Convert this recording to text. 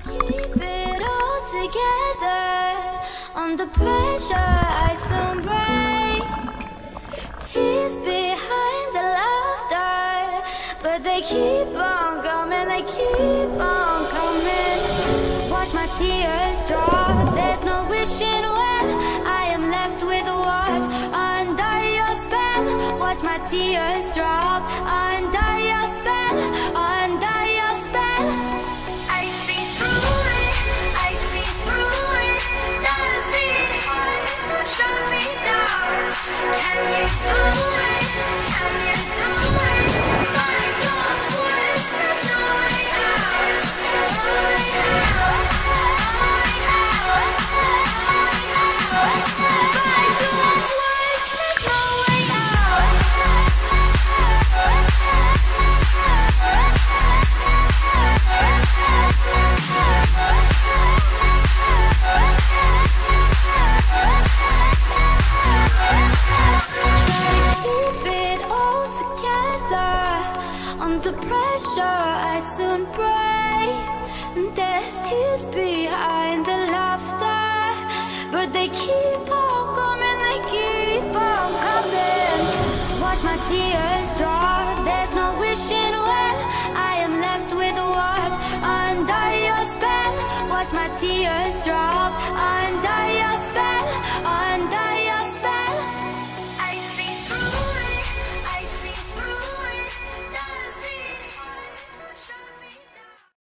Keep it all together. Under pressure, I soon break. Tears behind the laughter, but they keep on coming, they keep on coming. Watch my tears drop, there's no wishing well. I am left with what? Under your spell. Watch my tears drop, under your spell, under your spell. I see through it, I see through it. Does it hurt to shut me down? Can you do it? Can you do it? Find your words, there's no way out. There's no way out. Find your words, there's no way out. Keep it all together. Under pressure, I soon break. And there's tears behind the laughter, but they keep on coming, they keep on coming. Watch my tears drop, there's no wishing well. I am left with what? Under your spell. Watch my tears drop, under